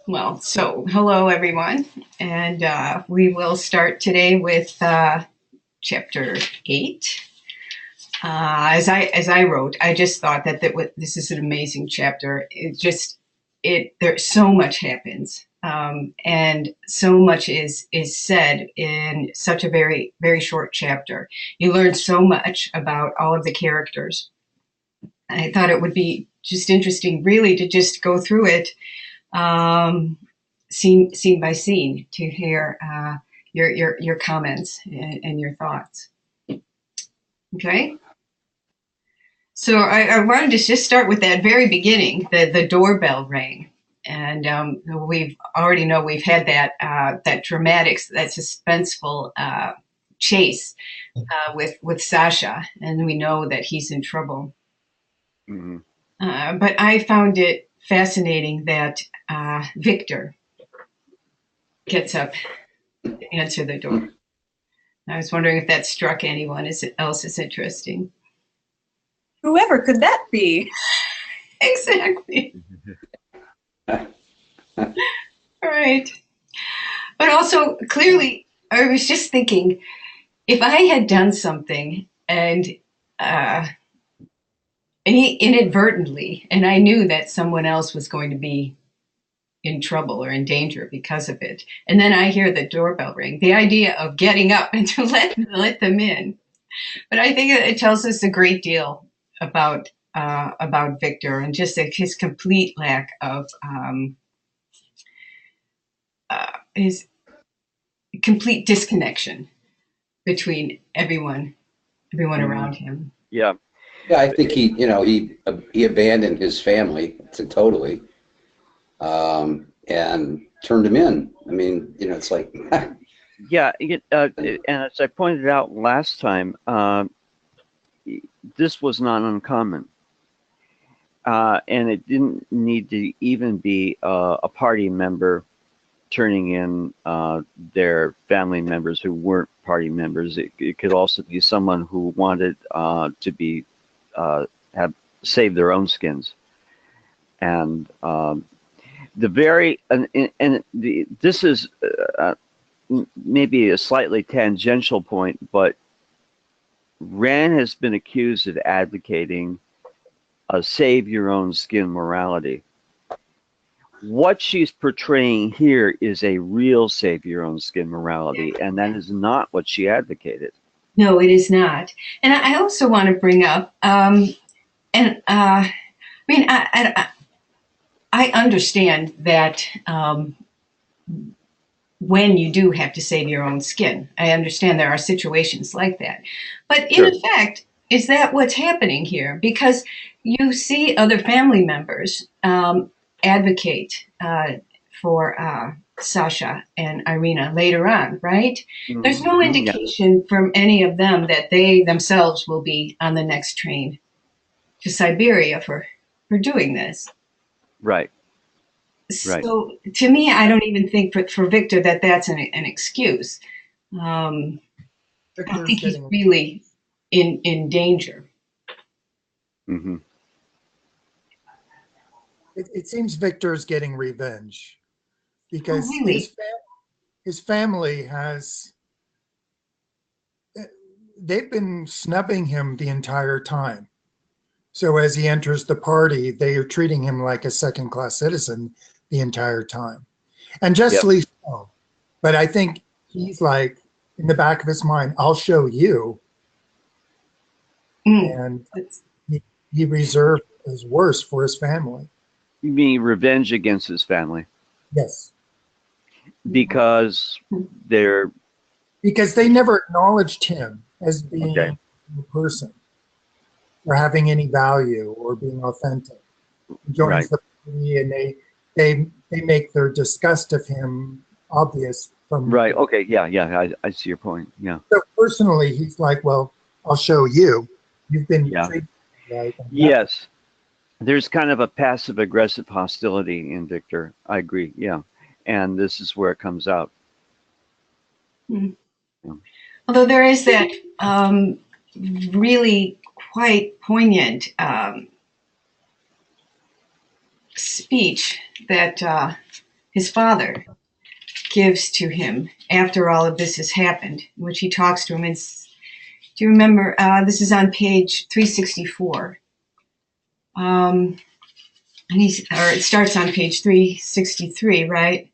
Well, so hello everyone, and we will start today with chapter 8. As I wrote, I just thought that this is an amazing chapter. There so much happens, and so much is said in such a very short chapter. You learn so much about all of the characters. I thought it would be just interesting, really, to just go through it. Scene by scene to hear your comments and your thoughts. Okay, so I wanted to just start with that very beginning. The doorbell rang, and we've already know we've had that dramatic, that suspenseful chase with Sasha, and we know that he's in trouble. Mhm. But I found it fascinating that Victor gets up to answer the door. I was wondering if that struck anyone else as interesting. Whoever could that be? Exactly. All right. But also, clearly, I was just thinking, if I had done something and he inadvertently, and I knew that someone else was going to be in trouble or in danger because of it, and then I hear the doorbell ring, the idea of getting up and to let them in. But I think it tells us a great deal about Victor and just his complete lack of his complete disconnection between everyone around him. Yeah. Yeah, I think he abandoned his family totally, and turned him in. I mean, it's like, Yeah. And as I pointed out last time, this was not uncommon. And it didn't need to even be a party member turning in their family members who weren't party members. It could also be someone who wanted to be have saved their own skins. And this is maybe a slightly tangential point, but Rand has been accused of advocating a save your own skin morality. What she's portraying here is a real save your own skin morality, and that is not what she advocated. No, it is not. And I also want to bring up, I mean, I understand that when you do have to save your own skin, I understand there are situations like that. But in effect, is that what's happening here? Because you see other family members advocate for Sasha and Irina later on, right? Mm-hmm. There's no indication from any of them that they themselves will be on the next train to Siberia for doing this. Right. So to me, I don't even think for Victor that's an excuse. I think he's really in danger. Mm-hmm. It seems Victor's getting revenge because really? his family they've been snubbing him the entire time. So as he enters the party, they are treating him like a second-class citizen the entire time. And justly so. But I think he's like, in the back of his mind, I'll show you. And he reserved his worst for his family. You mean revenge against his family? Yes. Because they never acknowledged him as being a person or having any value or being authentic. He joins the party and they make their disgust of him obvious from Okay. Yeah. I see your point. Yeah. So personally, he's like, well, I'll show you. You've been treated right. Yes. There's kind of a passive aggressive hostility in Victor. I agree. Yeah. And this is where it comes out. Yeah. Although there is that really quite poignant speech that his father gives to him after all of this has happened, in which he talks to him. Do you remember? This is on page 364. And it starts on page 363, right?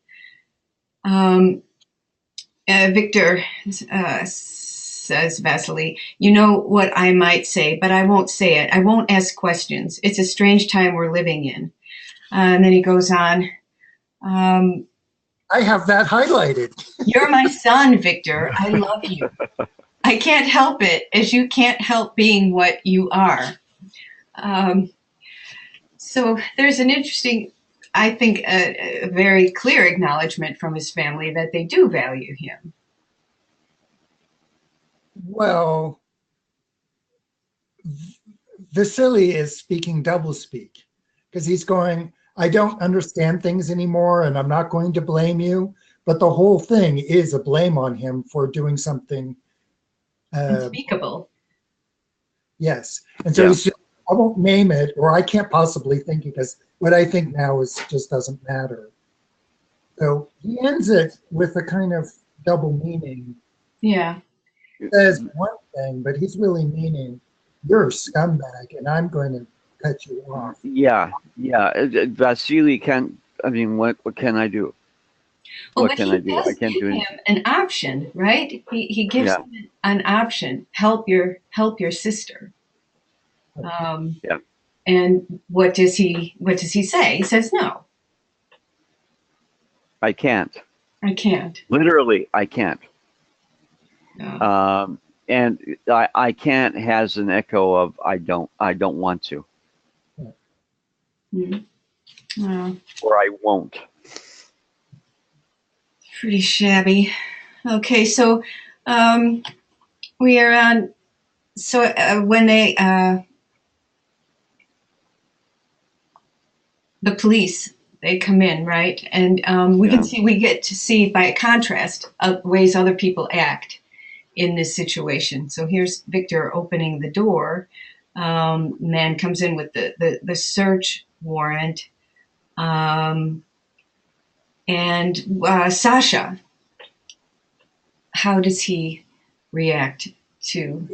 Victor says Vasily, you know what I might say, but I won't say it. I won't ask questions. It's a strange time we're living in. And then he goes on. I have that highlighted. You're my son, Victor. I love you. I can't help it, as you can't help being what you are. So there's an interesting, I think, a very clear acknowledgement from his family that they do value him. Well, Vasily is speaking doublespeak because he's going, I don't understand things anymore and I'm not going to blame you. But the whole thing is a blame on him for doing something. Unspeakable. Yes. And so he's just, I won't name it, or I can't possibly think, because what I think now is just doesn't matter. So he ends it with a kind of double meaning. Yeah. He says one thing, but he's really meaning, you're a scumbag and I'm going to cut you off. Yeah. Vasily can't. I mean, what can I do? Well, What but can he I do? I does can't give do him anything. an option, right? He gives Yeah. him an option. Help your sister. Yeah. And what does he say? He says, no, I can't. I can't. Literally, I can't. No. And I can't has an echo of I don't want to, Mhm. Well, or I won't. pretty shabby. Okay, so we are on. So when the police, they come in, right, and we get to see by contrast ways other people act in this situation. So here's Victor opening the door. Man comes in with the search warrant, and Sasha. How does he react to?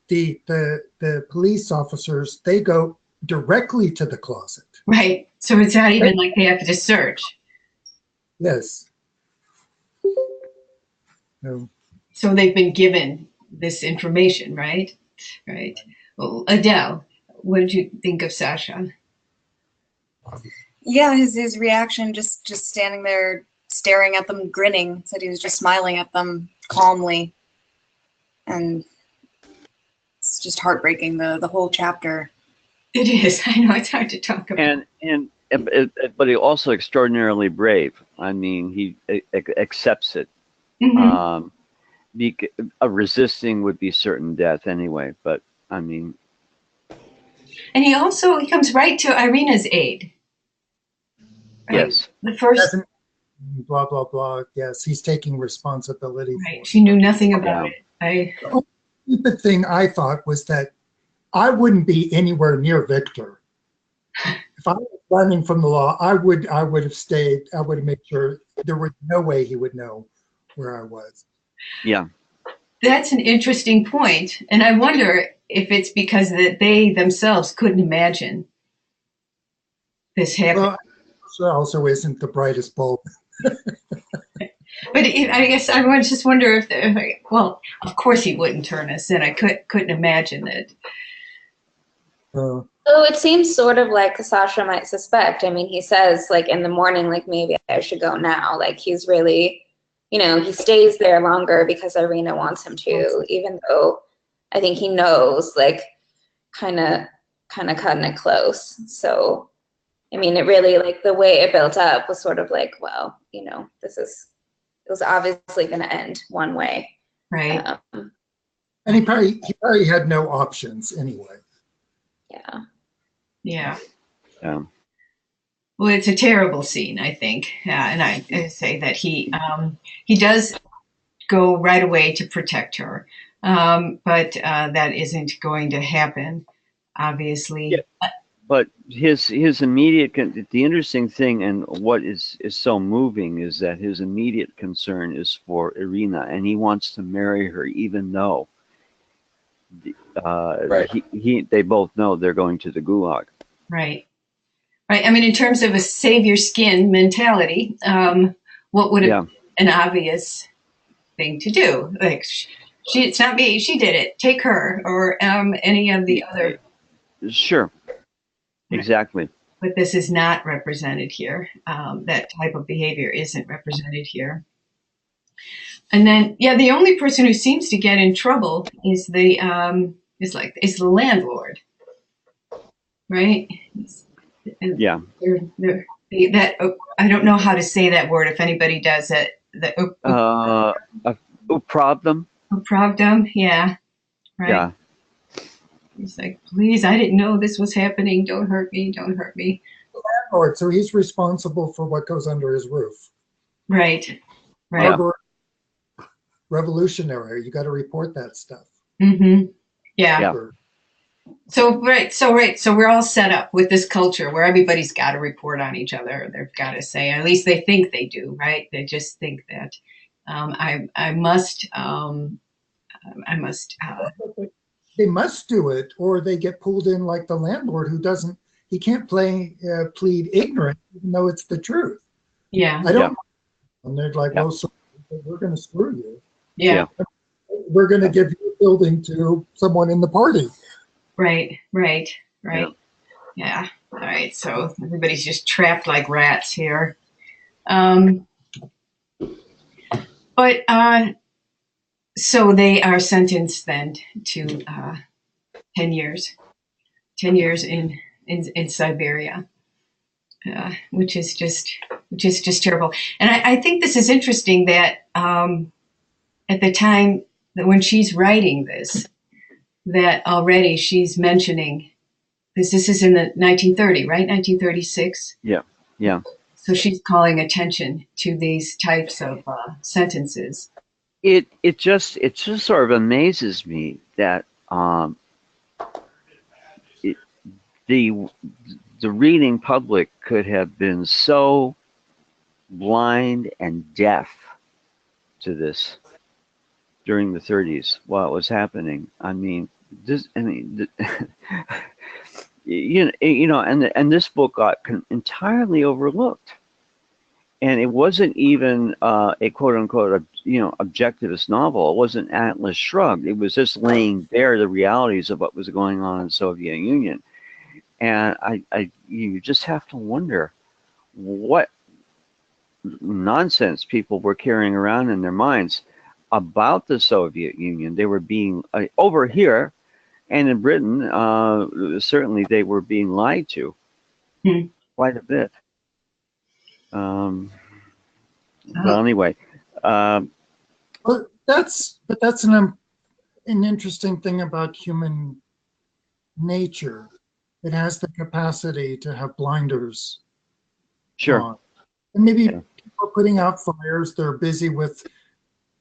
The police officers, they go directly to the closet. Right. So it's not even like they have to search. Yes. No. So they've been given this information, right? Right. Well, Adele, what did you think of Sasha? Yeah, his reaction, just standing there staring at them, grinning, said he was just smiling at them calmly. And it's just heartbreaking, the whole chapter. It is. I know it's hard to talk about. But he also extraordinarily brave. I mean, he accepts it. Mhm. Resisting would be certain death anyway. But I mean, And he comes right to Irina's aid. Right? yes. The first. Doesn't blah blah blah. Yes, he's taking responsibility for Right. it. She knew nothing about it. The only stupid thing I thought was that I wouldn't be anywhere near Victor. If I was running from the law, I would have stayed. I would have made sure there was no way he would know where I was. Yeah. That's an interesting point, and I wonder if it's because that they themselves couldn't imagine this happening. Well, she also isn't the brightest bulb. But I guess I would just wonder if well, of course he wouldn't turn us in. I couldn't imagine it. So it seems sort of like Sasha might suspect. I mean, he says, like, in the morning, like, maybe I should go now. Like, he's really, he stays there longer because Irina wants him to, even though I think he knows, like, kind of cutting it close. So, I mean, it really, like, the way it built up was sort of like, well, it was obviously going to end one way. Right. And he probably had no options anyway. Yeah. Yeah. Well, it's a terrible scene, I think, and I say that he does go right away to protect her, but that isn't going to happen, obviously. Yeah. but his immediate the interesting thing and what is so moving is that his immediate concern is for Irina, and he wants to marry her even though Right. they both know they're going to the gulag. Right. Right. I mean, in terms of a save your skin mentality, what would have an obvious thing to do? Like, it's not me, she did it, take her, or any of the other. Sure. Exactly. But this is not represented here. That type of behavior isn't represented here. And then, yeah, the only person who seems to get in trouble is the landlord, right? Yeah. I don't know how to say that word. If anybody does it, Problem. Pravdam, yeah, right. Yeah. He's like, please, I didn't know this was happening. Don't hurt me. Don't hurt me. Landlord, so he's responsible for what goes under his roof. Right. Right. Yeah. Revolutionary. You got to report that stuff. Mm-hmm. Yeah. Yeah. So we're all set up with this culture where everybody's got to report on each other. They've got to say, at least they think they do, right? They just think that I must. They must do it, or they get pulled in like the landlord who doesn't. He can't plead ignorant, even though it's the truth. Yeah. I don't. And they're like, well, so we're going to screw you. Yeah. We're going to give you a building to someone in the party. Right. Yeah. All right. So everybody's just trapped like rats here. So they are sentenced then to 10 years. 10 years in Siberia, which is just terrible. And I think this is interesting that at the time that when she's writing this, that already she's mentioning this is in the 1930, right? 1936. Yeah. So she's calling attention to these types of sentences. It just sort of amazes me that the reading public could have been so blind and deaf to this during the 30s while it was happening. I mean, you know, and this book got entirely overlooked, and it wasn't even a quote unquote objectivist novel. It wasn't Atlas Shrugged. It was just laying bare the realities of what was going on in the Soviet Union. And you just have to wonder what nonsense people were carrying around in their minds about the Soviet Union. They were being over here and in Britain, certainly they were being lied to quite a bit. But anyway, But that's an interesting thing about human nature. It has the capacity to have blinders. sure. on. And maybe people are putting out fires. They're busy with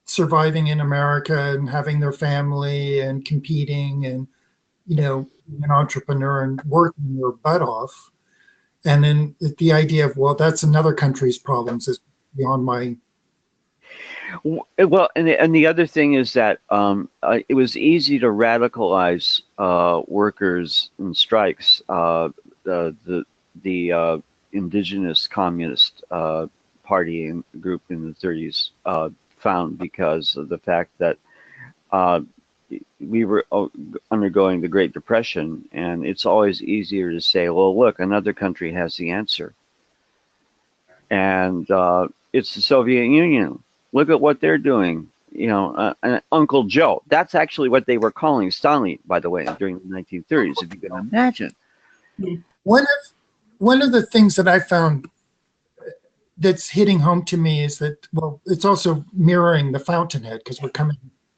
surviving in America and having their family and competing and, being an entrepreneur and working your butt off. And then the idea of, well, that's another country's problems is beyond my. Well, and the other thing is that it was easy to radicalize workers in strikes. The indigenous communist party and group in the 30s found because of the fact that we were undergoing the Great Depression, and it's always easier to say, well, look, another country has the answer. And it's the Soviet Union. Look at what they're doing. Uncle Joe. That's actually what they were calling Stalin, by the way, during the 1930s, if you can imagine. One of the things that I found that's hitting home to me is that, well, it's also mirroring the Fountainhead because we're coming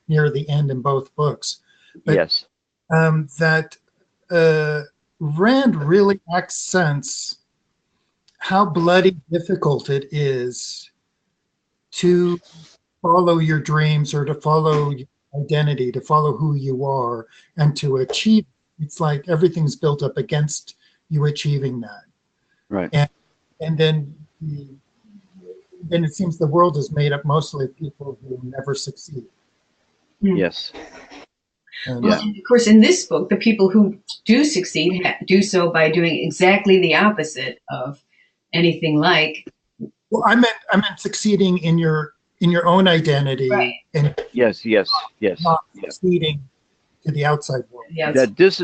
near the end in both books. But, yes. That Rand really accents how bloody difficult it is to follow your dreams or to follow your identity, to follow who you are and to achieve. It's like everything's built up against you achieving that. Right. And then then it seems the world is made up mostly of people who never succeed. Yes. And, Well, and of course, in this book, the people who do succeed do so by doing exactly the opposite of anything like. well, I meant succeeding in your own identity Right. and Yes. not Yes. succeeding to the outside world. Yeah, That this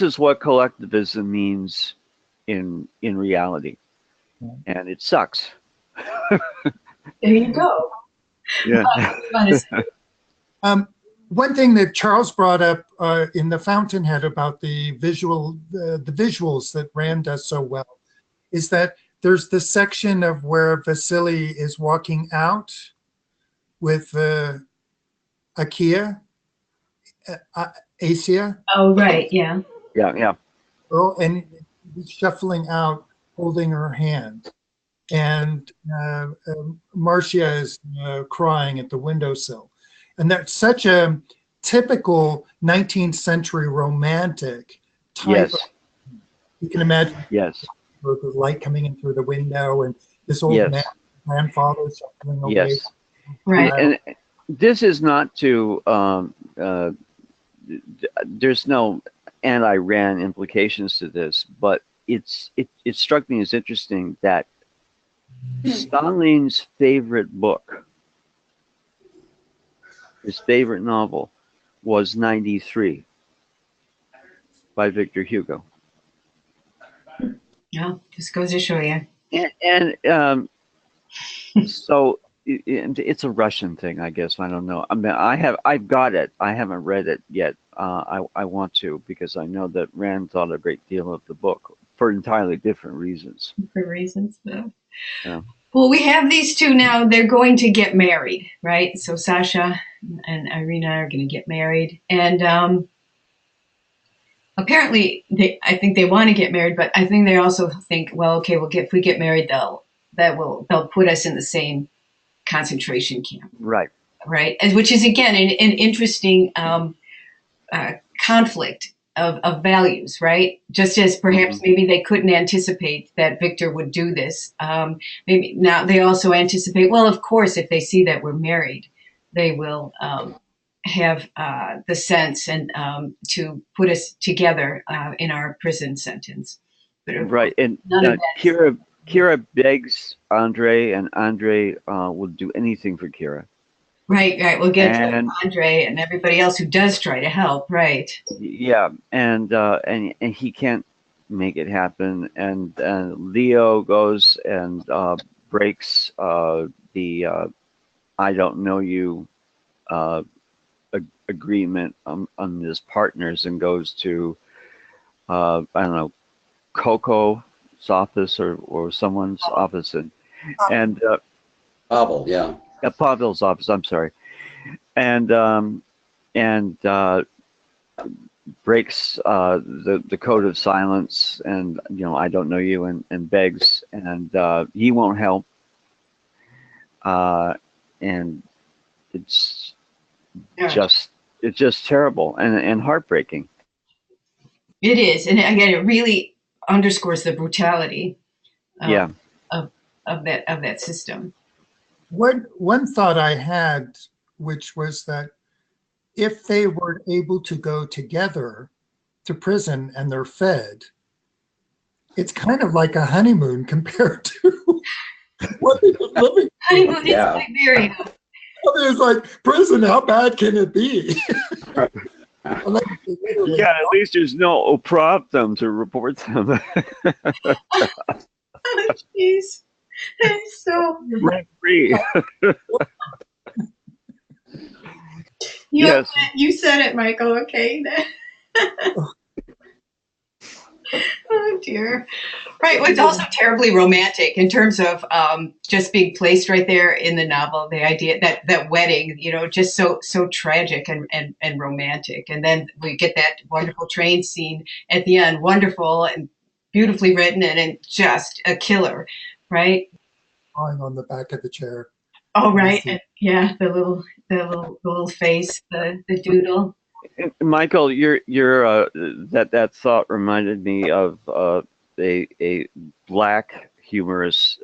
is what collectivism means in reality, and it sucks. there you go. Yeah. One thing that Charles brought up in the Fountainhead about the visuals that Rand does so well is that there's the section of where Vasily is walking out with Akia, Asia, Oh, right. Yeah. Yeah. girl, and he's shuffling out, holding her hand. And Marcia is crying at the windowsill. And that's such a typical 19th century romantic type. Yes. You can imagine Yes. the light coming in through the window and this old Yes. man, grandfather shuffling away. Yes. Right. And this is not to. There's no anti-Rand implications to this, but it struck me as interesting that Stalin's favorite book, his favorite novel, was 93 by Victor Hugo. Yeah. Just goes to show you. And so it's a Russian thing, I guess. I don't know. I mean, I've got it. I haven't read it yet. I want to, because I know that Rand thought a great deal of the book for entirely different reasons. For reasons. Though. Yeah. Well, we have these two now. They're going to get married, right? So Sasha and Irina are going to get married, and apparently, I think they want to get married, but I think they also think, well, okay, if we get married, they'll put us in the same concentration camp, Right. right? Which is again an interesting conflict of values, right? Just as perhaps maybe they couldn't anticipate that Victor would do this. Maybe now they also anticipate, well, of course, if they see that we're married, they will have the sense and to put us together in our prison sentence. But Right. And none of that. Kira begs Andre, and Andre will do anything for Kira. Right. We'll get And- to Andre and everybody else who does try to help. Right. Yeah, and he can't make it happen. And Leo goes and breaks the I don't know you agreement on his partners and goes to I don't know, Coco's office or someone's office, and Pavel, yeah. Pavel's office. I'm sorry, and breaks the code of silence, and I don't know you, and begs, and he won't help, and it's just terrible and heartbreaking. It is, and again, it really underscores the brutality of that system. One thought I had, which was that if they were able to go together to prison and they're fed, it's kind of like a honeymoon compared to what they were living. Honeymoon Yeah. in Siberia. It's like prison. How bad can it be? Yeah, at least there's no problem to report them. Oh, jeez. That's so. Rent free. You, Yes. you said it, Michael. Okay. Oh dear. Right. Well, it's also terribly romantic in terms of just being placed right there in the novel. The idea that wedding, just so tragic and romantic. And then we get that wonderful train scene at the end, wonderful and beautifully written, and just a killer, right? Lying on the back of the chair. Oh, right. And, yeah, the little face, the doodle. Michael, your that thought reminded me of a black humorous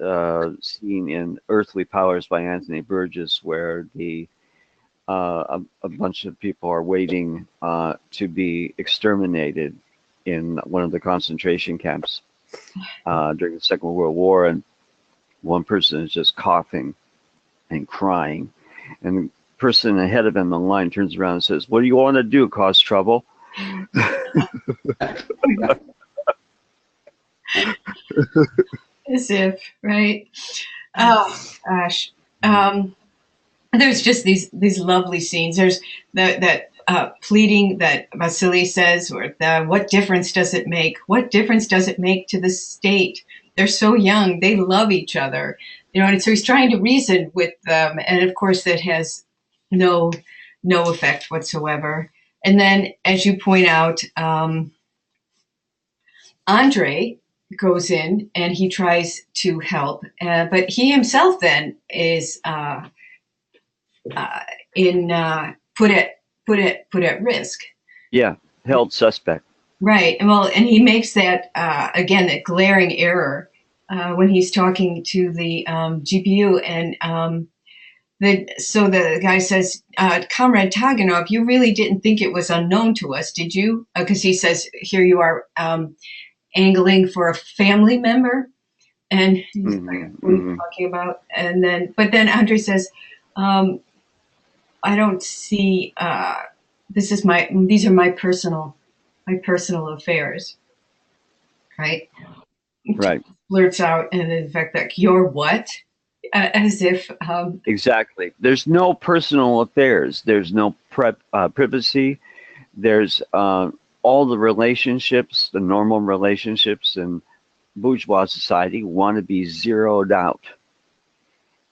scene in Earthly Powers by Anthony Burgess, where a bunch of people are waiting to be exterminated in one of the concentration camps during the Second World War, and one person is just coughing and crying, and the person ahead of him in line turns around and says, "What do you want to do? Cause trouble?" As if, right? Oh gosh. There's just these lovely scenes. There's that pleading that Vasily says, or what difference does it make? What difference does it make to the state? They're so young. They love each other, and so he's trying to reason with them, and of course that has no effect whatsoever. And then, as you point out, Andre goes in and he tries to help, but he himself then is put at risk. Yeah, held suspect. Right. Well, and he makes that again that glaring error when he's talking to the GPU, and so the guy says, "Comrade Taganov, you really didn't think it was unknown to us, did you?" Because he says, "Here you are angling for a family member," and he's like, "What are you talking about?" And then, but then Andre says, "I don't see. These are my personal affairs." Right. Right. Blurts out, and in fact, that "you're what?" As if exactly. There's no personal affairs. There's no privacy. There's all the relationships, the normal relationships in bourgeois society want to be zeroed out.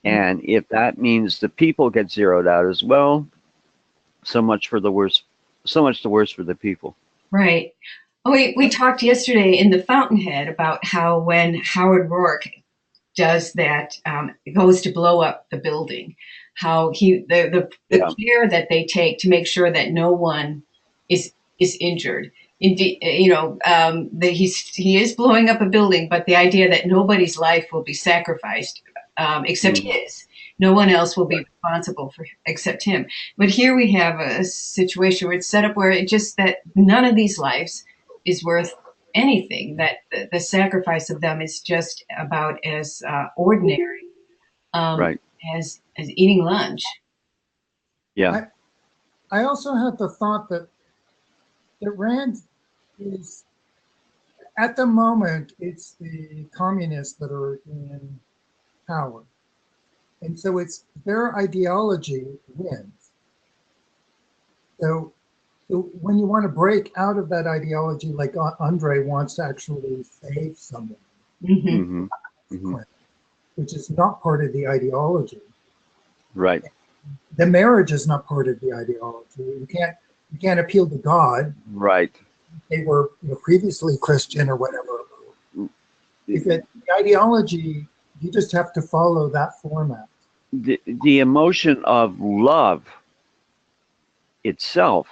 And if that means the people get zeroed out as well, so much the worse for the people. Right. Oh, we talked yesterday in the Fountainhead about how when Howard Rourke does that, goes to blow up the building, how the care that they take to make sure that no one is injured. Indeed, he is blowing up a building, but the idea that nobody's life will be sacrificed except his. No one else will be responsible for except him. But here we have a situation where it's set up where that none of these lives is worth anything, that the sacrifice of them is just about as ordinary as eating lunch. Yeah. I also have the thought that Rand is, at the moment, it's the communists that are in power. And so it's their ideology wins. So when you want to break out of that ideology, like Andre wants to actually save someone, which is not part of the ideology. Right. The marriage is not part of the ideology. You can't appeal to God. Right. They were previously Christian or whatever. If the ideology, you just have to follow that format. The emotion of love itself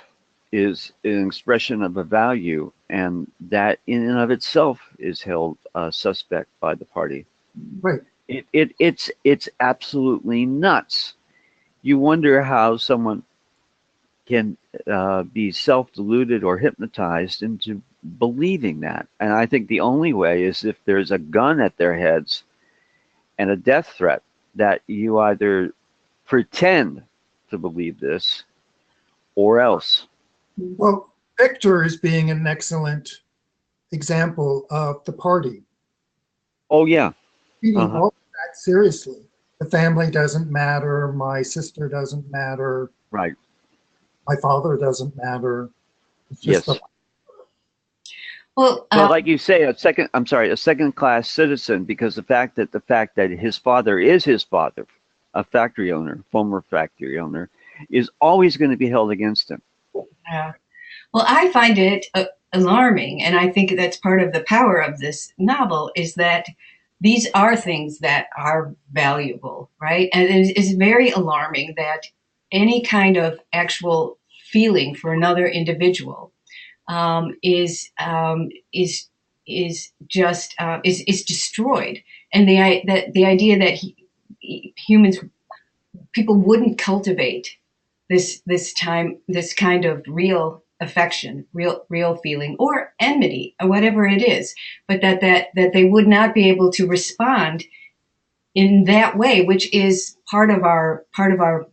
is an expression of a value, and that in and of itself is held suspect by the party. Right. It's absolutely nuts. You wonder how someone can be self-deluded or hypnotized into believing that. And I think the only way is if there's a gun at their heads and a death threat, that you either pretend to believe this or else. Well, Victor is being an excellent example of the party. Oh, yeah. Treating all of that seriously. The family doesn't matter. My sister doesn't matter. Right. My father doesn't matter. It's just yes. Well, like you say, a second-class citizen, because the fact that his father is his father, a factory owner, former factory owner, is always going to be held against him. Yeah. Well, I find it alarming, and I think that's part of the power of this novel, is that these are things that are valuable, right? And it is very alarming that any kind of actual feeling for another individual is is just is destroyed, and the idea that humans, people wouldn't cultivate this kind of real affection, real feeling, or enmity, or whatever it is, but that they would not be able to respond in that way, which is part of our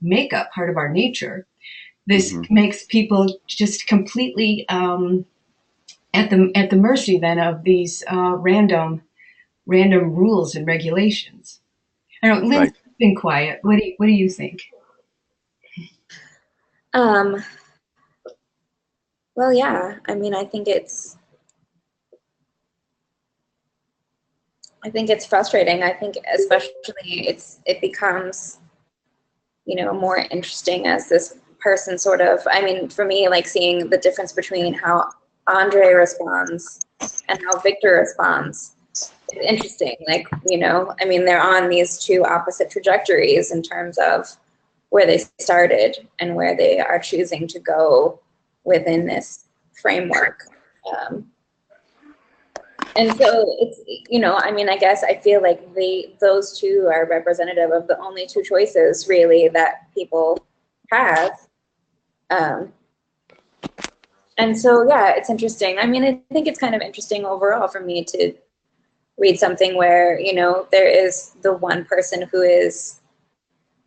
makeup, part of our nature. This makes people just completely at the mercy then of these random rules and regulations. I don't know, Lynn's been quiet. What do you think? Well, yeah. I mean, I think it's frustrating. I think especially it becomes, more interesting as this person sort of, I mean, for me, like seeing the difference between how Andre responds and how Victor responds is interesting. Like, I mean, they're on these two opposite trajectories in terms of where they started and where they are choosing to go within this framework. And so it's, I mean, I guess I feel like those two are representative of the only two choices really that people have. And so, yeah, it's interesting. I mean, I think it's kind of interesting overall for me to read something where, there is the one person who is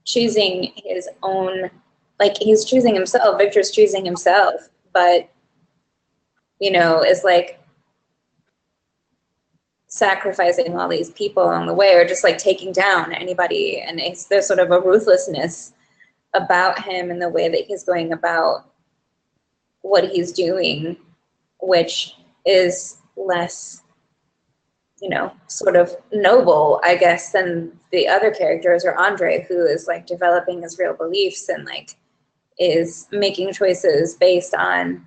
choosing his own, like he's choosing himself, Victor's choosing himself, but, is like sacrificing all these people on the way, or just like taking down anybody. And there's sort of a ruthlessness about him and the way that he's going about what he's doing, which is less, sort of noble, I guess, than the other characters, or Andre, who is like developing his real beliefs and like is making choices based on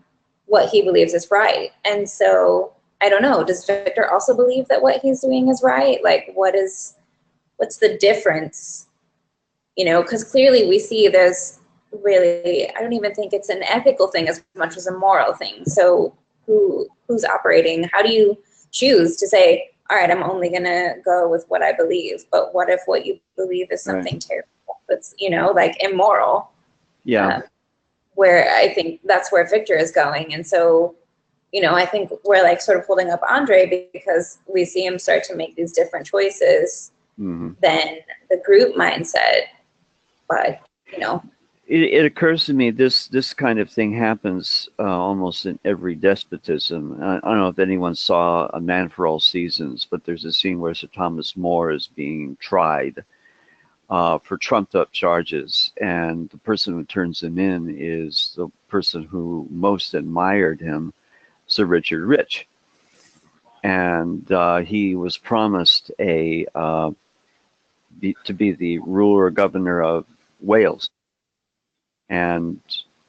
what he believes is right. And so I don't know, does Victor also believe that what he's doing is right? Like, what's the difference? Because clearly we see there's really, I don't even think it's an ethical thing as much as a moral thing. So who's operating? How do you choose to say, all right, I'm only going to go with what I believe, but what if what you believe is something terrible that's, like immoral? Yeah. Where I think that's where Victor is going. And so, I think we're like sort of holding up Andre because we see him start to make these different choices than the group mindset. But, it occurs to me this kind of thing happens almost in every despotism. I don't know if anyone saw A Man for All Seasons, but there's a scene where Sir Thomas More is being tried for trumped up charges, and the person who turns him in is the person who most admired him, Sir Richard Rich. And he was promised to be the ruler or governor of Wales. And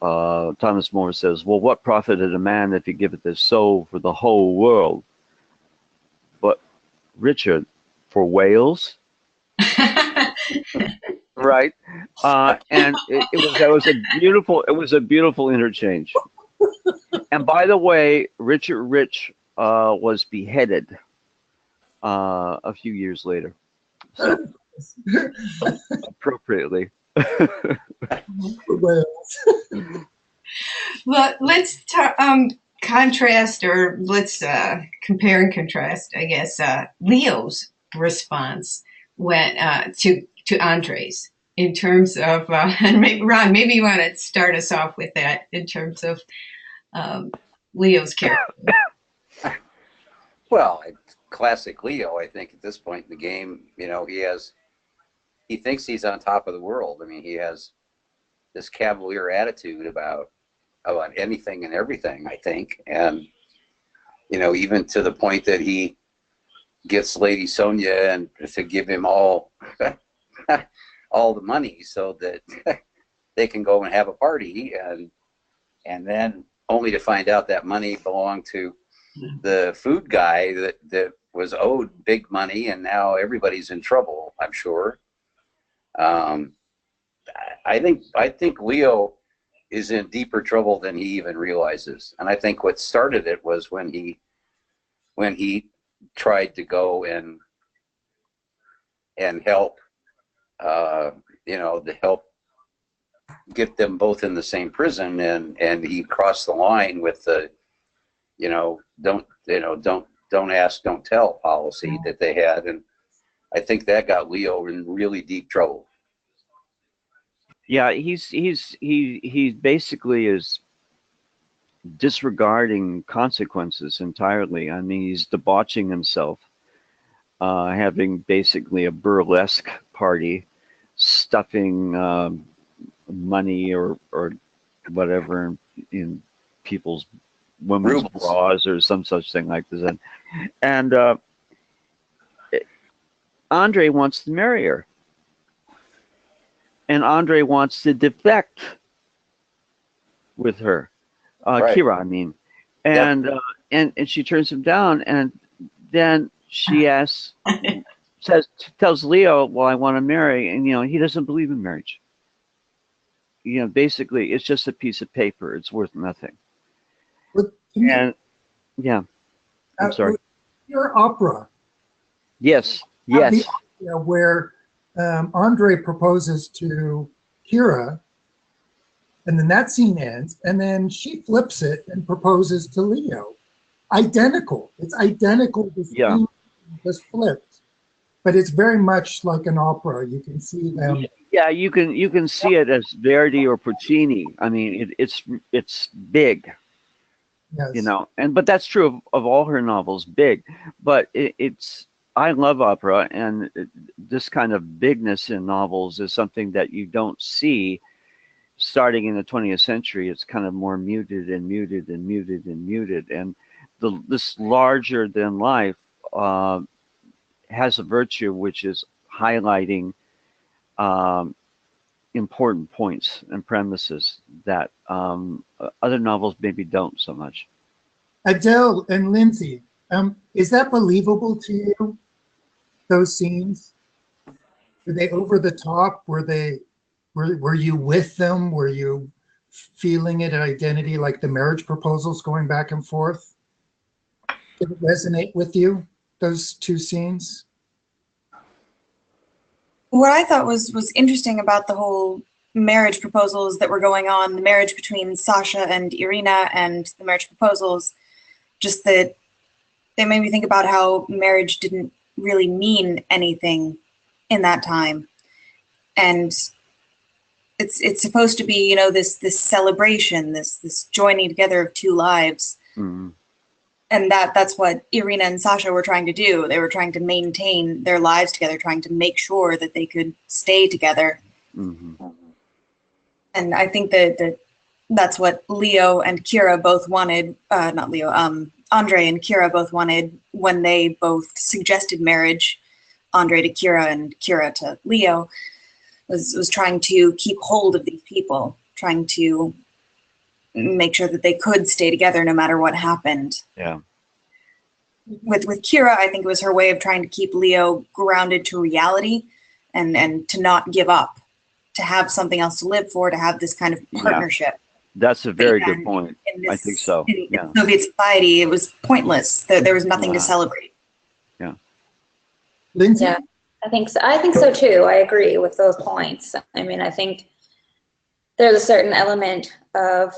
Thomas More says, well, what profited a man if he giveth his soul for the whole world? But Richard, for Wales? Right? And it was a beautiful interchange. And by the way, Richard Rich was beheaded a few years later. So, appropriately. Well, let's contrast, or let's compare and contrast, I guess, Leo's response when to Andre's, in terms of, and maybe Ron, maybe you want to start us off with that in terms of Leo's character. Well, classic Leo, I think, at this point in the game, he thinks he's on top of the world. I mean, he has this cavalier attitude about anything and everything, I think. And, even to the point that he gets Lady Sonia and to give him all the money so that they can go and have a party, and then only to find out that money belonged to the food guy that was owed big money, and now everybody's in trouble, I'm sure. I think Leo is in deeper trouble than he even realizes. And I think what started it was when he when he tried to go and help, to help get them both in the same prison, and he crossed the line with the, don't ask, don't tell policy that they had, and I think that got Leo in really deep trouble. Yeah, he basically is disregarding consequences entirely. I mean, he's debauching himself, having basically a burlesque party, stuffing money or whatever in people's women's Rubles. bras or some such thing like this. And Andre wants to marry her. And Andre wants to defect with her. Right. Kira, I mean. And, and she turns him down, and then she tells Leo, well, I want to marry, and he doesn't believe in marriage. Basically it's just a piece of paper. It's worth nothing. But And yeah, I'm sorry. Your opera. Yes. The opera where Andre proposes to Kira, and then that scene ends, and then she flips it and proposes to Leo. Identical. It's identical. The scene just flipped, but it's very much like an opera. You can see them. Yeah, you can see it as Verdi or Puccini. I mean, it's big. Yes. But that's true of all her novels, big. But I love opera, and this kind of bigness in novels is something that you don't see starting in the 20th century. It's kind of more muted and muted and muted and muted, and this larger than life has a virtue, which is highlighting important points and premises that other novels maybe don't so much. Adele and Lindsay, is that believable to you? Those scenes, were they over the top? Were you with them? Were you feeling it at identity, like the marriage proposals going back and forth? Did it resonate with you, those two scenes? What I thought was interesting about the whole marriage proposals that were going on, the marriage between Sasha and Irina and the marriage proposals, just that they made me think about how marriage didn't really mean anything in that time. And it's supposed to be, this celebration, this joining together of two lives. Mm-hmm. And that's what Irina and Sasha were trying to do. They were trying to maintain their lives together, trying to make sure that they could stay together. Mm-hmm. And I think that's what Leo and Kira both wanted. Not Leo, Andre and Kira both wanted when they both suggested marriage. Andre to Kira and Kira to Leo was trying to keep hold of these people, trying to make sure that they could stay together no matter what happened. Yeah. With Kira, I think it was her way of trying to keep Leo grounded to reality and to not give up, to have something else to live for, to have this kind of partnership. That's a very good point. I think so. In Soviet society, it was pointless. There was nothing to celebrate. Yeah. Lindsay? Yeah, I think so. I think so too. I agree with those points. I mean, I think there's a certain element of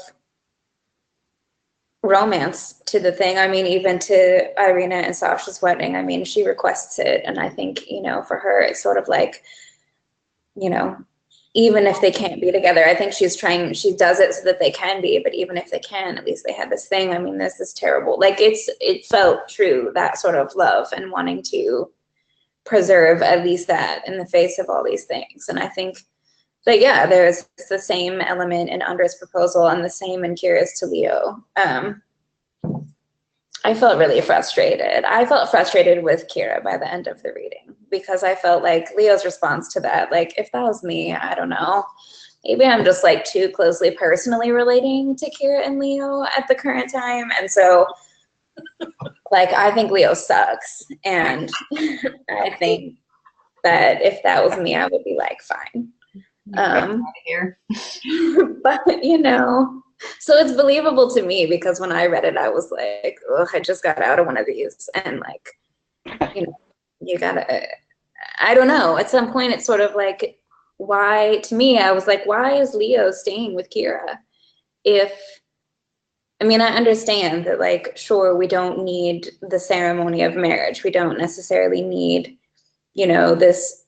romance to the thing. I mean, even to Irina and Sasha's wedding, I mean, she requests it. And I think, for her, it's sort of like, even if they can't be together, I think she does it so that they can be, but even if they can, at least they had this thing. I mean, there's this terrible, it felt true, that sort of love and wanting to preserve at least that in the face of all these things. And I think that, yeah, there's the same element in Andre's proposal and the same in Kira's to Leo. I felt really frustrated. I felt frustrated with Kira by the end of the reading because I felt like Leo's response to that, if that was me, I don't know. Maybe I'm just too closely personally relating to Kira and Leo at the current time. And so I think Leo sucks. And I think that if that was me, I would be fine. Here. But, so it's believable to me because when I read it, I was like, oh, I just got out of one of these. And like, you gotta, I don't know. At some point, it's sort of like, why, to me, I was like, why is Leo staying with Kira? I understand that, like, sure, we don't need the ceremony of marriage. We don't necessarily need, this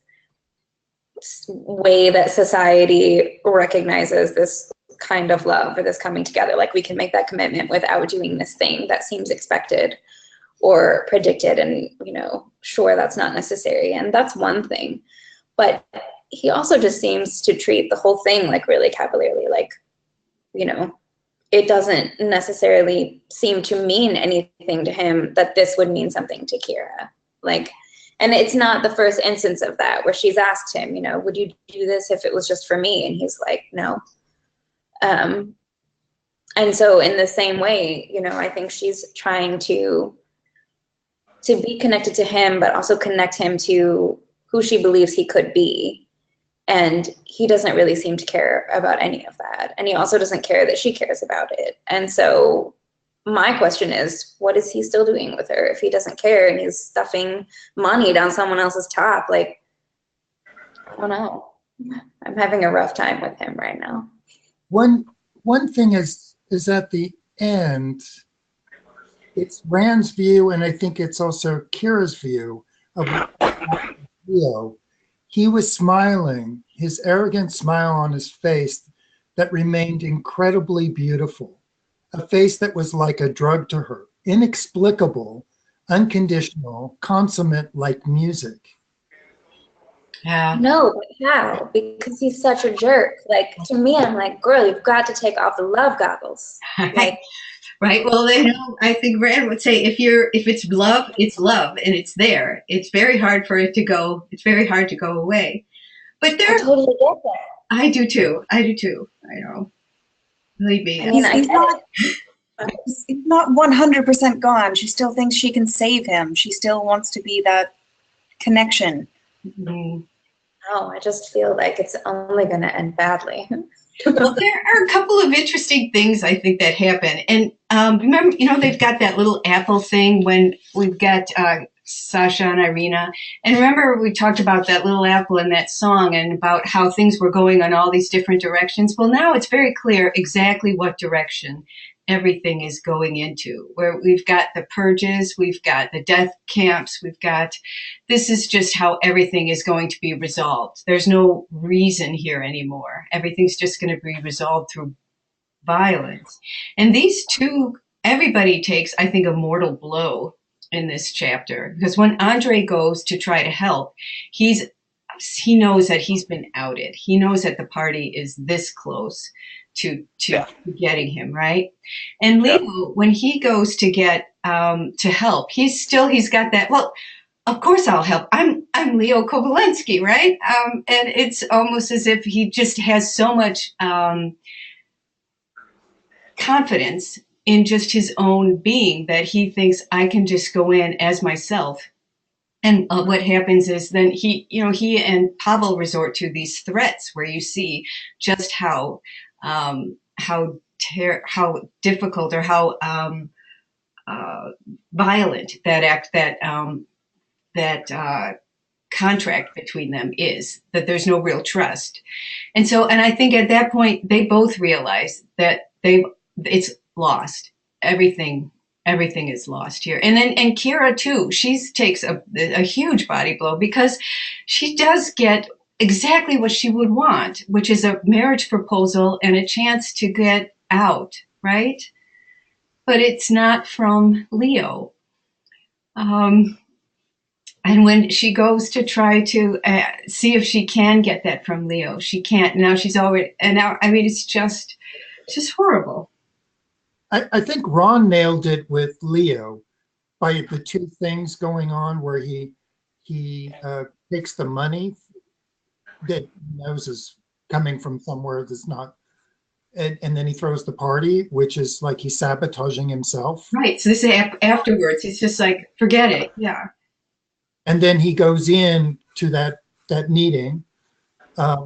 way that society recognizes this kind of love or this coming together. Like, we can make that commitment without doing this thing that seems expected or predicted. And, sure, that's not necessary. And that's one thing. But he also just seems to treat the whole thing like really cavalierly, like, it doesn't necessarily seem to mean anything to him that this would mean something to Kira. Like, and it's not the first instance of that where she's asked him, would you do this if it was just for me? And he's like, no. And so in the same way, I think she's trying to be connected to him, but also connect him to who she believes he could be. And he doesn't really seem to care about any of that. And he also doesn't care that she cares about it. And so my question is, what is he still doing with her if he doesn't care and he's stuffing money down someone else's top? Like, I don't know. I'm having a rough time with him right now. One thing is at the end, it's Rand's view, and I think it's also Kira's view of Leo. He was smiling, his arrogant smile on his face that remained incredibly beautiful, a face that was like a drug to her, inexplicable, unconditional, consummate like music. Yeah. No, but how? Because he's such a jerk. Like, to me, I'm like, girl, you've got to take off the love goggles. Like, right. Well, I think Rand would say if it's love, and it's there. It's very hard for it to go. It's very hard to go away. But I totally get that. I do too. I know. Believe me. I mean, He's not 100% gone. She still thinks she can save him. She still wants to be that connection. Mm-hmm. No, I just feel like it's only going to end badly. Well, there are a couple of interesting things I think that happen. And remember, they've got that little apple thing when we've got Sasha and Irina. And remember, we talked about that little apple in that song and about how things were going on all these different directions. Well, now it's very clear exactly what direction everything is going into, where we've got the purges, we've got the death camps, this is just how everything is going to be resolved. There's no reason here anymore. Everything's just going to be resolved through violence. And these two, everybody takes, I think, a mortal blow in this chapter, because when Andre goes to try to help, he knows that he's been outed. He knows that the party is this close to getting him, right? And Leo, when he goes to get to help, he's got that, well, of course I'll help. I'm Leo Kovalensky, right? And it's almost as if he just has so much confidence in just his own being that he thinks I can just go in as myself. And what happens is then he and Pavel resort to these threats where you see just how difficult or how violent that contract between them is, that there's no real trust. And I think at that point they both realize that it's lost. Everything is lost here. And Kira too, she takes a huge body blow because she does get exactly what she would want, which is a marriage proposal and a chance to get out, right? But it's not from Leo. And when she goes to try to see if she can get that from Leo, she can't. Now she's already, and now, I mean, it's just horrible. I think Ron nailed it with Leo by the two things going on where he takes the money that he knows is coming from somewhere that's not, and then he throws the party, which is like he's sabotaging himself. Right. So this is afterwards. He's just like, forget it. Yeah. And then he goes in to that meeting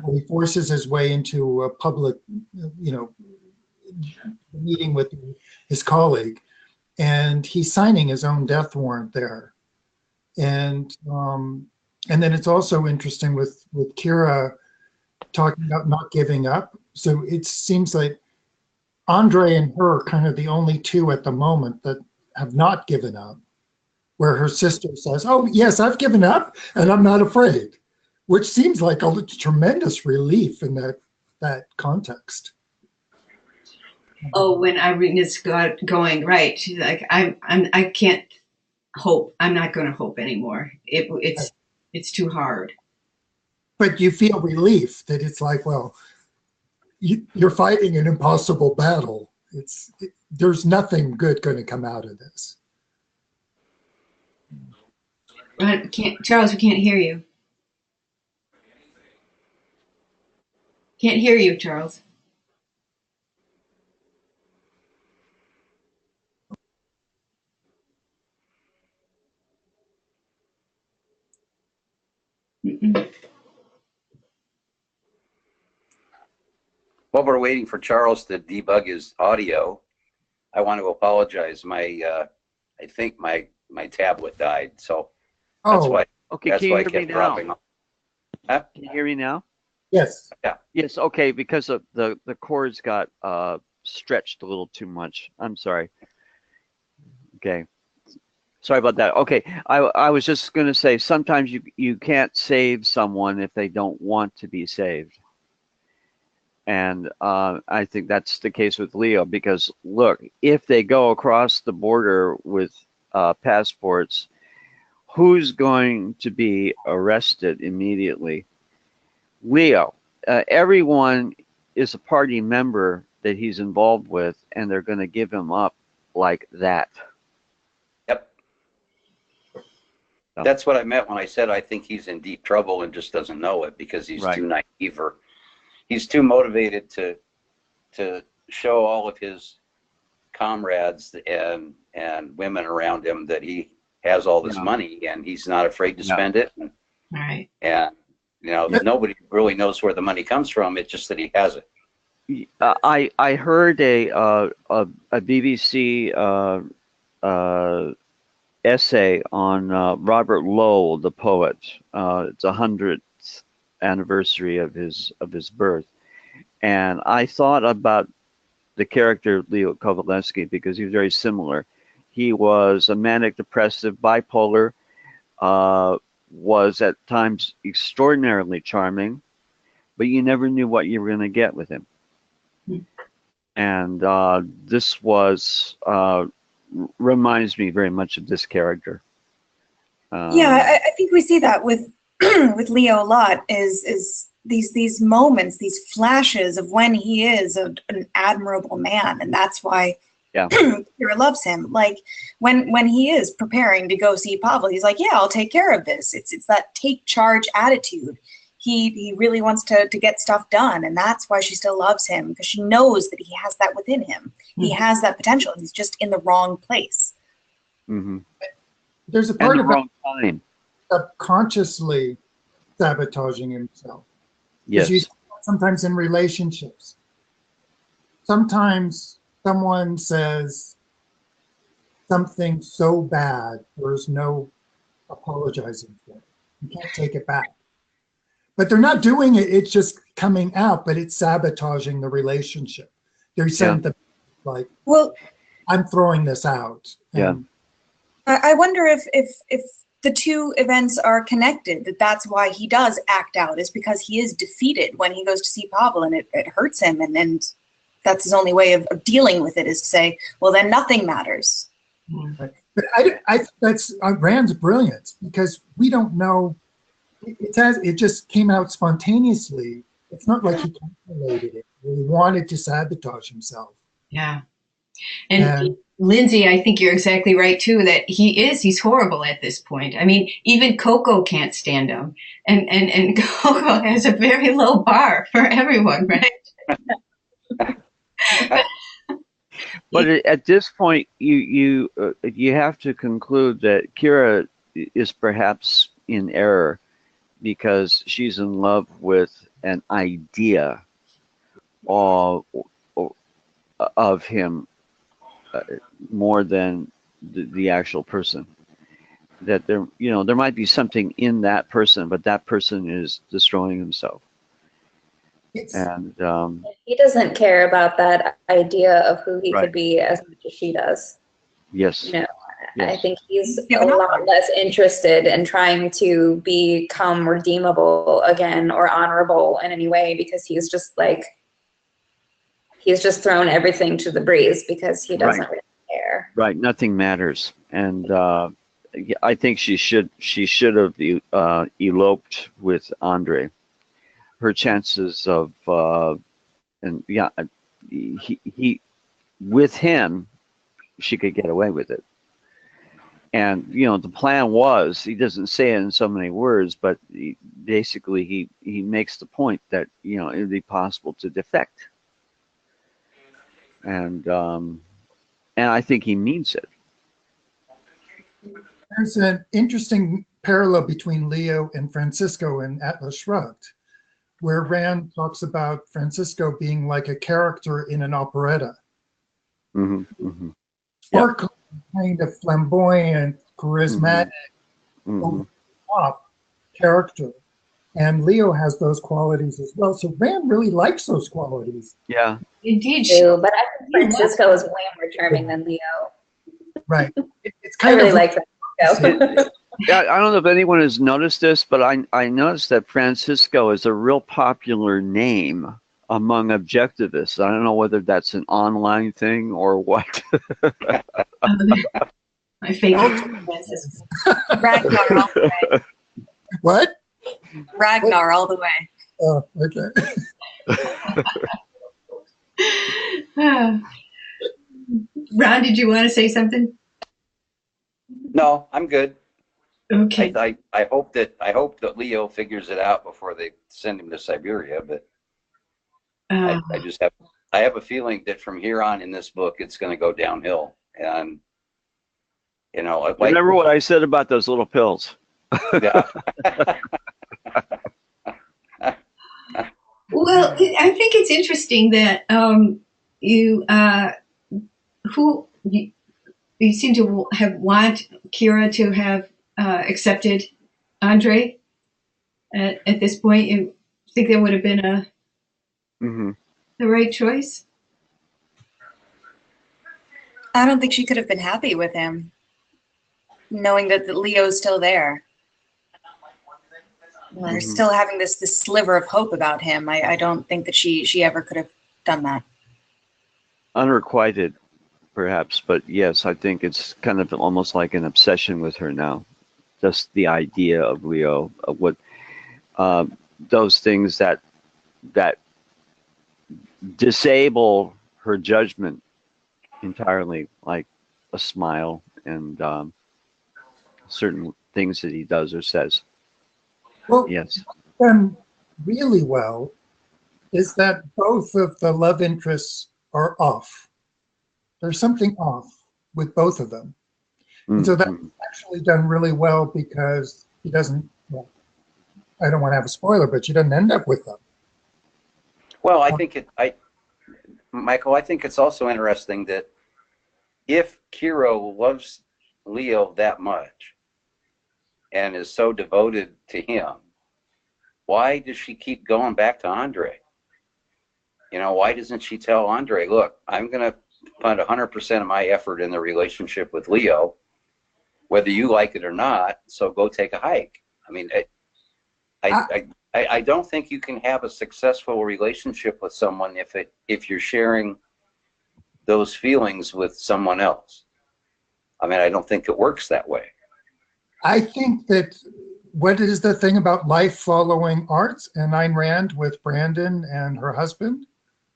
where he forces his way into a public, meeting with his colleague, and he's signing his own death warrant there. And then it's also interesting with Kira talking about not giving up. So it seems like Andre and her are kind of the only two at the moment that have not given up, where her sister says, "Oh, yes, I've given up and I'm not afraid," which seems like a tremendous relief in that context. Oh, when Irene is going, right. She's like, I can't hope. I'm not going to hope anymore. It's too hard. But you feel relief that it's like, well, you're fighting an impossible battle. There's nothing good going to come out of this. Charles, we can't hear you. Can't hear you, Charles. Mm-mm. While we're waiting for Charles to debug his audio, I want to apologize. I think my tablet died, so that's why. Okay, That's can you why I hear me kept now? dropping off. Huh? Can you hear me now? Yes. Yes, okay, because the cords got stretched a little too much. I'm sorry. Okay. Sorry about that. Okay, I was just going to say, sometimes you can't save someone if they don't want to be saved. And I think that's the case with Leo, because look, if they go across the border with passports, who's going to be arrested immediately? Leo. Everyone is a party member that he's involved with, and they're going to give him up like that. Yep. That's what I meant when I said I think he's in deep trouble and just doesn't know it because he's too naive, or he's too motivated to show all of his comrades and women around him that he has all this money and he's not afraid to spend it. Right. And nobody really knows where the money comes from. It's just that he has it. I heard a BBC essay on Robert Lowell, the poet. It's 100th anniversary of his birth, and I thought about the character Leo Kovalevsky because he was very similar. He was a manic depressive, bipolar, was at times extraordinarily charming, but you never knew what you were going to get with him. And this reminds me very much of this character. Yeah, I think we see that with with Leo a lot. Is these moments, these flashes of when he is an admirable man, and that's why Kira loves him. Like when he is preparing to go see Pavel, he's like, "Yeah, I'll take care of this." It's that take charge attitude. He really wants to get stuff done, and that's why she still loves him, because she knows that he has that within him. He has that potential. He's just in the wrong place. Mm-hmm. There's a part the of wrong time. Subconsciously sabotaging himself. Yes. You sometimes in relationships, sometimes someone says something so bad there's no apologizing for it. You can't take it back. But they're not doing it, it's just coming out, but it's sabotaging the relationship. They're saying like, well, I'm throwing this out. And I wonder if the two events are connected, that's why he does act out, is because he is defeated when he goes to see Pavel, and it hurts him, and that's his only way of dealing with it, is to say, well, then nothing matters. But that's Rand's brilliance, because we don't know. It just came out spontaneously. It's not like he calculated it. He wanted to sabotage himself. Yeah. And Lindsay, I think you're exactly right too, that he's horrible at this point. I mean, even Coco can't stand him. And Coco has a very low bar for everyone, right? But at this point, you have to conclude that Kira is perhaps in error, because she's in love with an idea of him more than the actual person. That there, there might be something in that person, but that person is destroying himself. It's, And He doesn't care about that idea of who he Right. could be as much as she does. yes, You know, I yes, think he's Yeah, a well- lot less interested in trying to become redeemable again or honorable in any way, because he's just thrown everything to the breeze because he doesn't Right. really care. right. Nothing matters, and I think she should have eloped with Andre. Her chances of he with him, she could get away with it. And the plan was, he doesn't say it in so many words, but basically he makes the point that it would be possible to defect, and I think he means it. there's an interesting parallel between Leo and Francisco in Atlas Shrugged, where Rand talks about Francisco being like a character in an operetta, Hmm. Hmm. or kind of flamboyant, charismatic, Hmm. top character. And Leo has those qualities as well. So Rand really likes those qualities. Yeah. Indeed. Too, but I think Francisco is way more charming than Leo. Right. It's I kind really of like Francisco. Yeah, I don't know if anyone has noticed this, but I noticed that Francisco is a real popular name among objectivists. I don't know whether that's an online thing or what. My favorite Francis. Ragnar all the way. what? Ragnar all the way. Oh, okay. Ron, did you want to say something? No, I'm good. Okay. I hope that Leo figures it out before they send him to Siberia. But I have a feeling that from here on in this book, it's going to go downhill. And Remember what I said about those little pills? Yeah. Well, I think it's interesting that you seem to want Kira to have accepted Andre at this point. You think that would have been the right choice? I don't think she could have been happy with him, knowing that Leo's still there. They're still having this sliver of hope about him. I don't think that she ever could have done that. Unrequited, perhaps, but yes, I think it's kind of almost like an obsession with her now. Just the idea of Leo, of what those things that disable her judgment entirely, like a smile and certain things that he does or says. Well, Yes. done really well is that both of the love interests are off. There's something off with both of them. And so that's actually done really well because he doesn't, well, I don't want to have a spoiler, but she doesn't end up with them. Well, Michael, I think it's also interesting that if Kiro loves Leo that much and is so devoted to him, why does she keep going back to Andre? Why doesn't she tell Andre, look, I'm going to put 100% of my effort in the relationship with Leo, whether you like it or not, so go take a hike. I mean, I don't think you can have a successful relationship with someone if you're sharing those feelings with someone else. I mean, I don't think it works that way. I think that what is the thing about life following art and Ayn Rand with Brandon and her husband?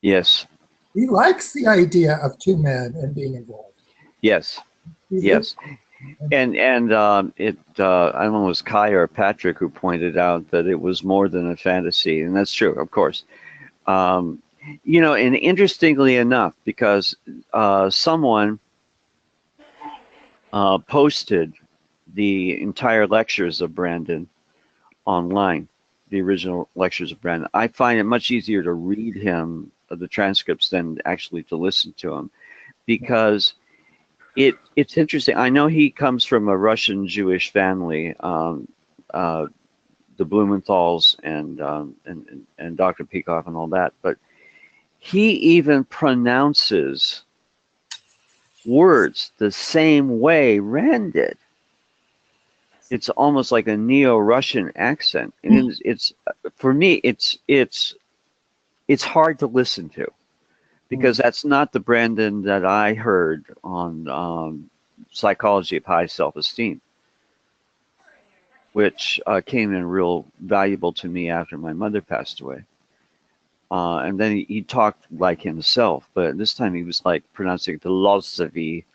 Yes. He likes the idea of two men and being involved. Yes. Yes. And I don't know if it was Kai or Patrick who pointed out that it was more than a fantasy, and that's true, of course. And interestingly enough, because someone posted the entire lectures of Brandon online, the original lectures of Brandon. I find it much easier to read him, the transcripts, than actually to listen to him, because it's interesting. I know he comes from a Russian Jewish family, the Blumenthals and Dr. Peikoff and all that, but he even pronounces words the same way Rand did. It's almost like a neo-Russian accent. And it's for me, it's hard to listen to, because that's not the Brandon that I heard on Psychology of High Self-Esteem, which came in real valuable to me after my mother passed away. And then he talked like himself, but this time he was like pronouncing philosophy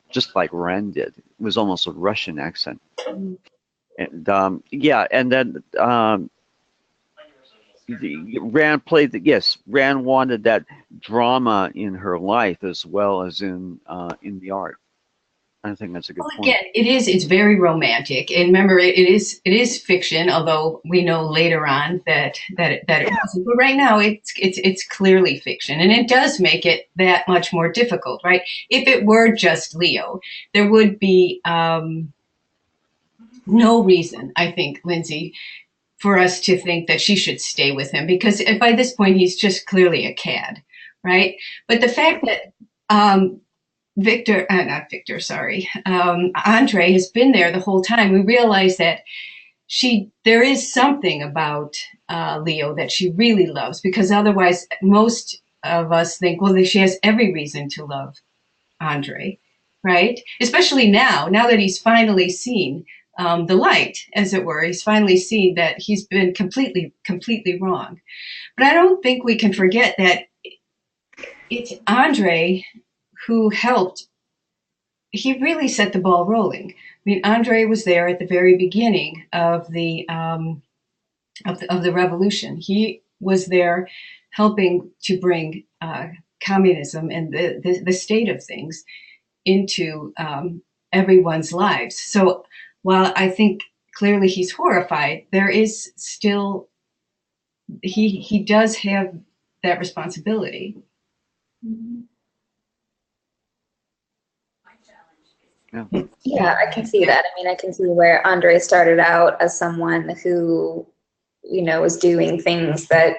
just like Rand did. It was almost a Russian accent. And yeah, and then Rand played Rand wanted that drama in her life as well as in the art. I think that's a good point. Again, it's very romantic, and remember, it is fiction. Although we know later on that it wasn't. But right now, it's clearly fiction, and it does make it that much more difficult, right? If it were just Leo, there would be no reason, I think, Lindsay, for us to think that she should stay with him, because by this point he's just clearly a cad, right? But the fact that Andre has been there the whole time, we realize that there is something about Leo that she really loves, because otherwise most of us think, well, she has every reason to love Andre, right? Especially now that he's finally seen the light, as it were. He's finally seen that he's been completely wrong. But I don't think we can forget that it's Andre who helped. He really set the ball rolling. I mean, Andre was there at the very beginning of the revolution. He was there helping to bring communism and the state of things into everyone's lives. So while I think clearly he's horrified, there is still, he does have that responsibility. Yeah, I can see that. I mean, I can see where Andre started out as someone who, was doing things that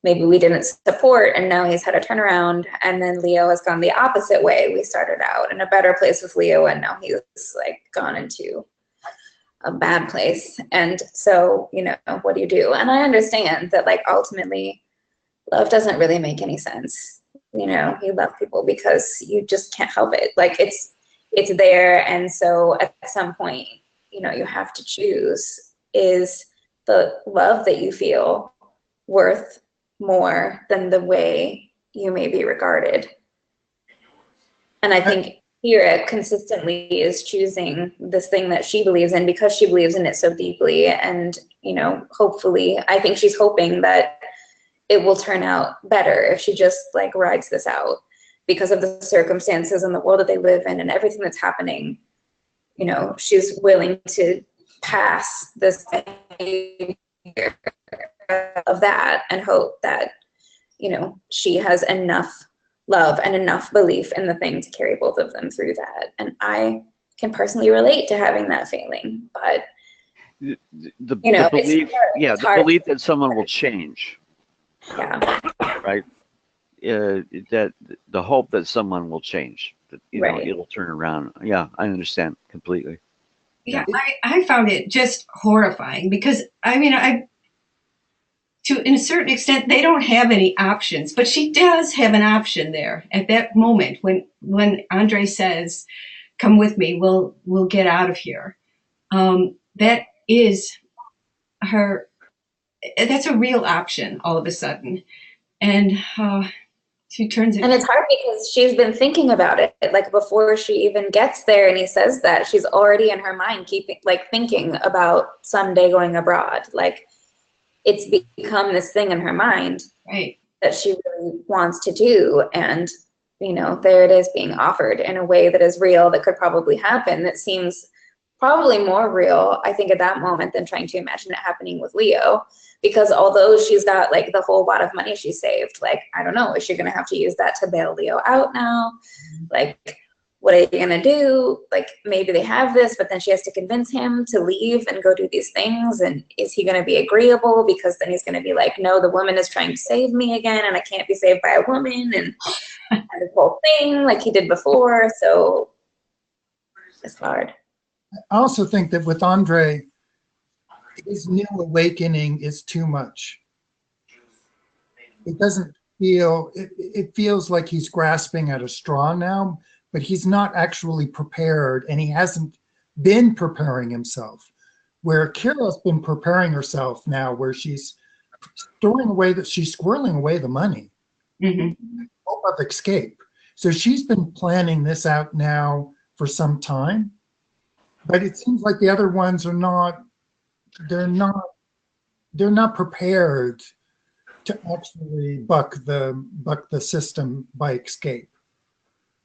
maybe we didn't support, and now he's had a turnaround, and then Leo has gone the opposite way. We started out in a better place with Leo, and now he's like gone into a bad place. And so, what do you do? And I understand that, like, ultimately love doesn't really make any sense. You love people because you just can't help it. Like, it's there. And so at some point, you have to choose, is the love that you feel worth more than the way you may be regarded? And I think Kira consistently is choosing this thing that she believes in because she believes in it so deeply. And, hopefully, I think she's hoping that it will turn out better if she just like rides this out, because of the circumstances and the world that they live in and everything that's happening. She's willing to pass this behavior of that and hope that, she has enough love and enough belief in the thing to carry both of them through that. And I can personally relate to having that feeling, but the belief, the belief that someone will change. Yeah. Right. That the hope that someone will change, that right. It'll turn around. Yeah, I understand completely. Yeah, I found it just horrifying, because in a certain extent, they don't have any options, but she does have an option there at that moment when Andre says, "Come with me, we'll get out of here." That is her. That's a real option all of a sudden, and she turns it. And it's hard because she's been thinking about it, like before she even gets there, and he says that she's already in her mind thinking about someday going abroad. Like, it's become this thing in her mind, right, that she really wants to do. And, there it is being offered in a way that is real, that could probably happen, that seems probably more real, I think, at that moment than trying to imagine it happening with Leo. Because although she's got like the whole lot of money she saved, like, I don't know, is she going to have to use that to bail Leo out now? Like, what are you going to do? Like, maybe they have this, but then she has to convince him to leave and go do these things. And is he going to be agreeable? Because then he's going to be like, no, the woman is trying to save me again, and I can't be saved by a woman. And this whole thing like he did before. So it's hard. I also think that with Andre, his new awakening is too much. It doesn't feel, it feels like he's grasping at a straw now, but he's not actually prepared, and he hasn't been preparing himself. Where Kira's been preparing herself now, where she's storing away, that she's squirreling away the money. Hope of escape. So she's been planning this out now for some time, but it seems like the other ones are not, they're not prepared to actually buck the system by escape.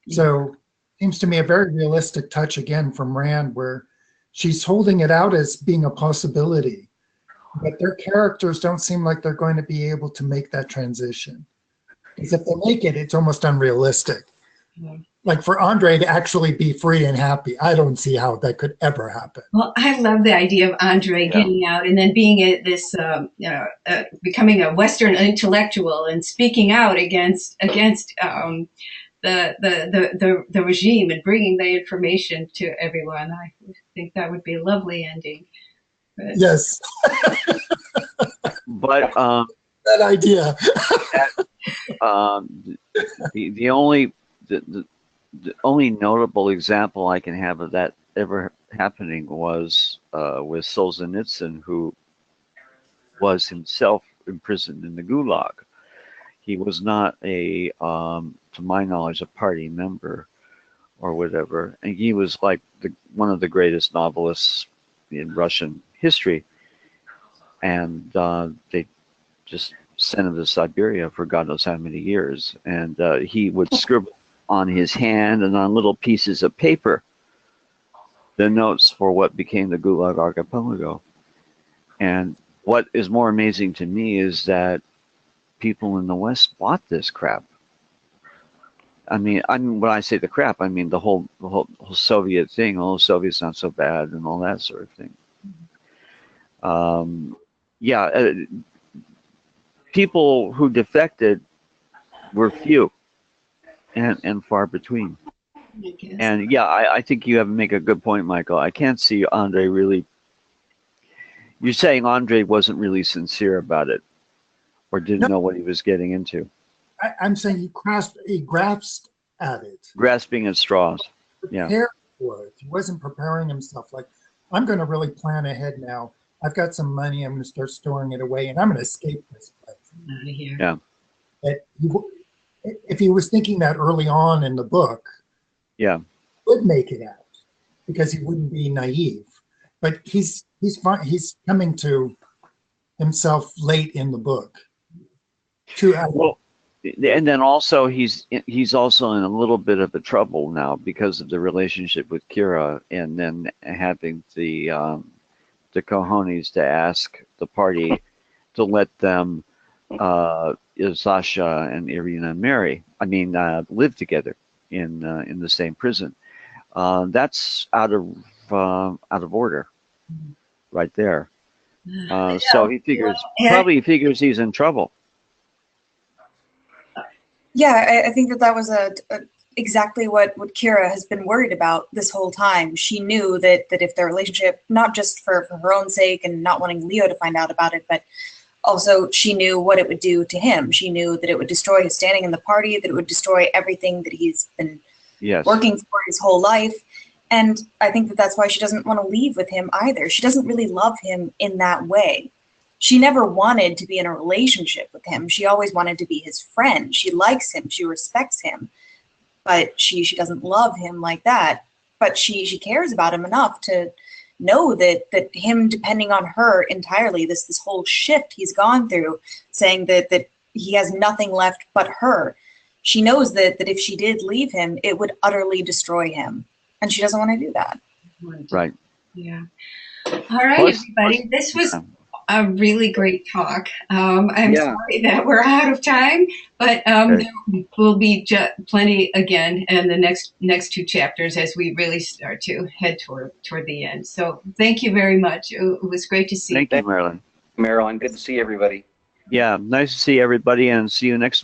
So seems to me a very realistic touch again from Rand, where she's holding it out as being a possibility, but their characters don't seem like they're going to be able to make that transition. Because if they make it, it's almost unrealistic. Like for Andre to actually be free and happy, I don't see how that could ever happen. Well, I love the idea of Andre getting out and then being becoming a Western intellectual and speaking out against the regime and bringing the information to everyone. I think that would be a lovely ending. But, yes. But that idea. The only notable example I can have of that ever happening was with Solzhenitsyn, who was himself imprisoned in the Gulag. He was not to my knowledge, a party member or whatever, and he was like one of the greatest novelists in Russian history. And they just sent him to Siberia for God knows how many years, and he would scribble on his hand and on little pieces of paper the notes for what became the Gulag Archipelago. And what is more amazing to me is that people in the West bought this crap. I mean, when I say the crap, I mean the whole Soviet thing. Oh, Soviet's not so bad, and all that sort of thing. People who defected were few and far between. And I think you have to make a good point, Michael. I can't see Andre really. You're saying Andre wasn't really sincere about it, or didn't know what he was getting into. I'm saying he grasped at it. Grasping at straws. Prepared for it. He wasn't preparing himself. Like, I'm going to really plan ahead now. I've got some money. I'm going to start storing it away, and I'm going to escape this place. Out of here. Yeah. If he was thinking that early on in the book, he would make it out because he wouldn't be naive. But he's coming to himself late in the book. And then also he's also in a little bit of a trouble now because of the relationship with Kira, and then having the cojones to ask the party to let them Sasha and Irina live together in the same prison. That's out of order, right there. So he probably figures he's in trouble. Yeah, I think that was exactly what Kira has been worried about this whole time. She knew that if their relationship, not just for her own sake and not wanting Leo to find out about it, but also she knew what it would do to him. She knew that it would destroy his standing in the party, that it would destroy everything that he's been working for his whole life. And I think that's why she doesn't want to leave with him either. She doesn't really love him in that way. She never wanted to be in a relationship with him. She always wanted to be his friend. She likes him. She respects him. But she doesn't love him like that. But she cares about him enough to know that him depending on her entirely, this whole shift he's gone through, saying that he has nothing left but her. She knows that if she did leave him, it would utterly destroy him. And she doesn't want to do that. Right. Yeah. All right, Plus- everybody. This was Yeah. a really great talk. I'm Yeah. sorry that we're out of time, but Okay. there will be plenty again in the next two chapters as we really start to head toward the end. So thank you very much. It was great to see you. Thank you, Marilyn. Marilyn, good to see everybody. Yeah, nice to see everybody and see you next week.